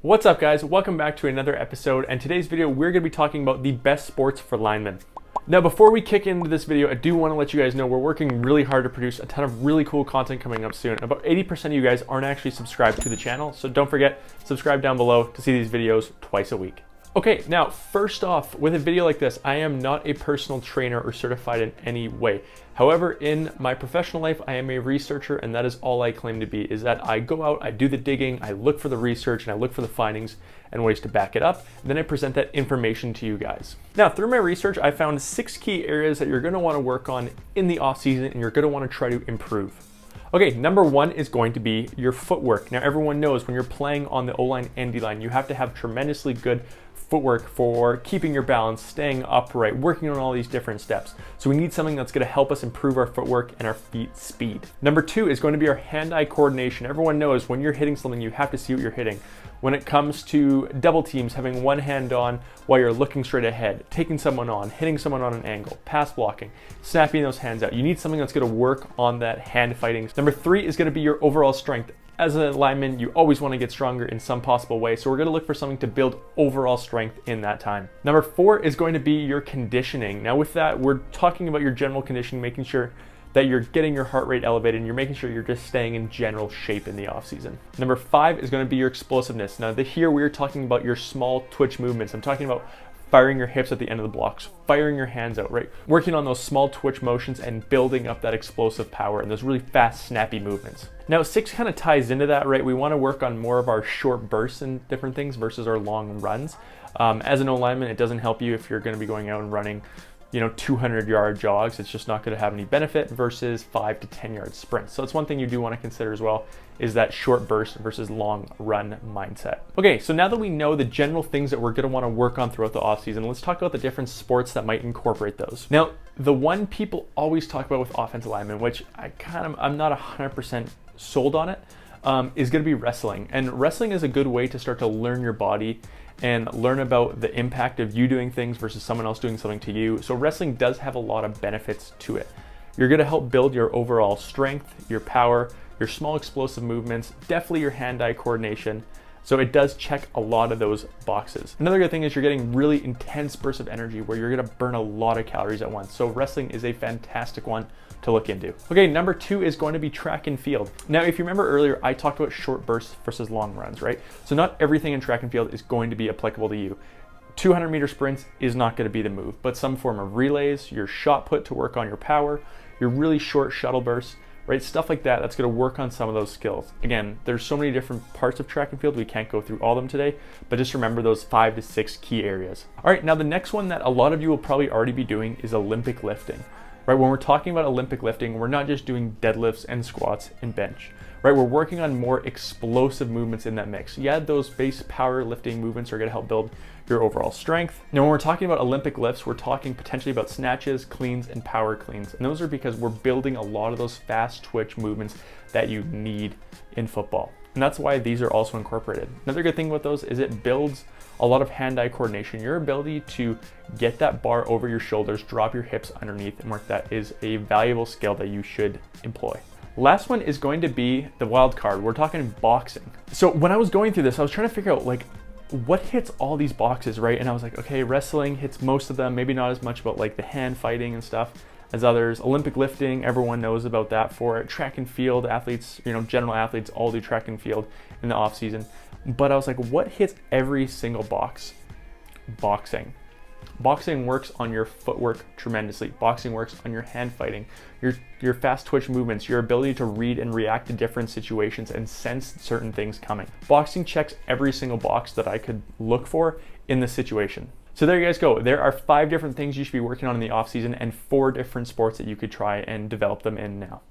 What's up guys, welcome back to another episode, and today's video we're going to be talking about the best sports for linemen. Now before we kick into this video, I do want to let you guys know we're working really hard to produce a ton of really cool content coming up soon. About 80% of you guys aren't actually subscribed to the channel, so don't forget, subscribe down below to see these videos twice a week. Okay, now first off, with a video like this, I am not a personal trainer or certified in any way. However, in my professional life, I am a researcher, and that is all I claim to be, is that I go out, I do the digging, I look for the research, and I look for the findings and ways to back it up, and then I present that information to you guys. Now, through my research, I found 6 key areas that you're gonna wanna work on in the off season, and you're gonna wanna try to improve. Okay, number 1 is going to be your footwork. Now, everyone knows when you're playing on the O-line and D-line, you have to have tremendously good footwork for keeping your balance, staying upright, working on all these different steps. So we need something that's going to help us improve our footwork and our feet speed. Number 2 is going to be our hand-eye coordination. Everyone knows when you're hitting something, you have to see what you're hitting. When it comes to double teams, having one hand on while you're looking straight ahead, taking someone on, hitting someone on an angle, pass blocking, snapping those hands out. You need something that's going to work on that hand fighting. Number 3 is going to be your overall strength. As a lineman, you always want to get stronger in some possible way, so we're going to look for something to build overall strength in that time. Number 4 is going to be your conditioning. Now with that, we're talking about your general conditioning, making sure that you're getting your heart rate elevated and you're making sure you're just staying in general shape in the off season. Number 5 is going to be your explosiveness. Now here we're talking about your small twitch movements. I'm talking about firing your hips at the end of the blocks, firing your hands out, right? Working on those small twitch motions and building up that explosive power and those really fast, snappy movements. Now 6 kind of ties into that, right? We want to work on more of our short bursts and different things versus our long runs. As an O-lineman, it doesn't help you if you're going to be going out and running 200-yard jogs. It's just not going to have any benefit versus 5 to 10-yard sprints. So it's one thing you do want to consider as well, is that short burst versus long run mindset. Okay, so now that we know the general things that we're going to want to work on throughout the offseason, let's talk about the different sports that might incorporate those. Now, the one people always talk about with offensive linemen, which I'm not 100% sold on it, is going to be wrestling. And wrestling is a good way to start to learn your body and learn about the impact of you doing things versus someone else doing something to you. So wrestling does have a lot of benefits to it. You're going to help build your overall strength, your power, your small explosive movements, definitely your hand-eye coordination. So it does check a lot of those boxes. Another good thing is you're getting really intense bursts of energy where you're going to burn a lot of calories at once. So wrestling is a fantastic one to look into. Okay, number 2 is going to be track and field. Now, if you remember earlier, I talked about short bursts versus long runs, right? So not everything in track and field is going to be applicable to you. 200-meter sprints is not going to be the move, but some form of relays, your shot put to work on your power, your really short shuttle bursts, right? Stuff like that, that's going to work on some of those skills. Again, there's so many different parts of track and field, we can't go through all of them today, but just remember those 5 to 6 key areas. All right, now the next one that a lot of you will probably already be doing is Olympic lifting. Right, when we're talking about Olympic lifting, we're not just doing deadlifts and squats and bench, right? We're working on more explosive movements in that mix. Yeah, those base power lifting movements are going to help build your overall strength. Now, when we're talking about Olympic lifts, we're talking potentially about snatches, cleans, and power cleans. And those are because we're building a lot of those fast twitch movements that you need in football. And that's why these are also incorporated. Another good thing with those is it builds a lot of hand-eye coordination. Your ability to get that bar over your shoulders, drop your hips underneath and work that is a valuable skill that you should employ. Last one is going to be the wild card. We're talking boxing. So when I was going through this, I was trying to figure out like what hits all these boxes, right? And I was like, okay, wrestling hits most of them, maybe not as much about like the hand fighting and stuff as others. Olympic lifting, everyone knows about that for it. Track and field athletes, general athletes all do track and field in the off season. But I was like, what hits every single box? Boxing. Boxing works on your footwork tremendously. Boxing works on your hand fighting, your fast twitch movements, your ability to read and react to different situations and sense certain things coming. Boxing checks every single box that I could look for in the situation. So there you guys go. There are 5 different things you should be working on in the off season and 4 different sports that you could try and develop them in now.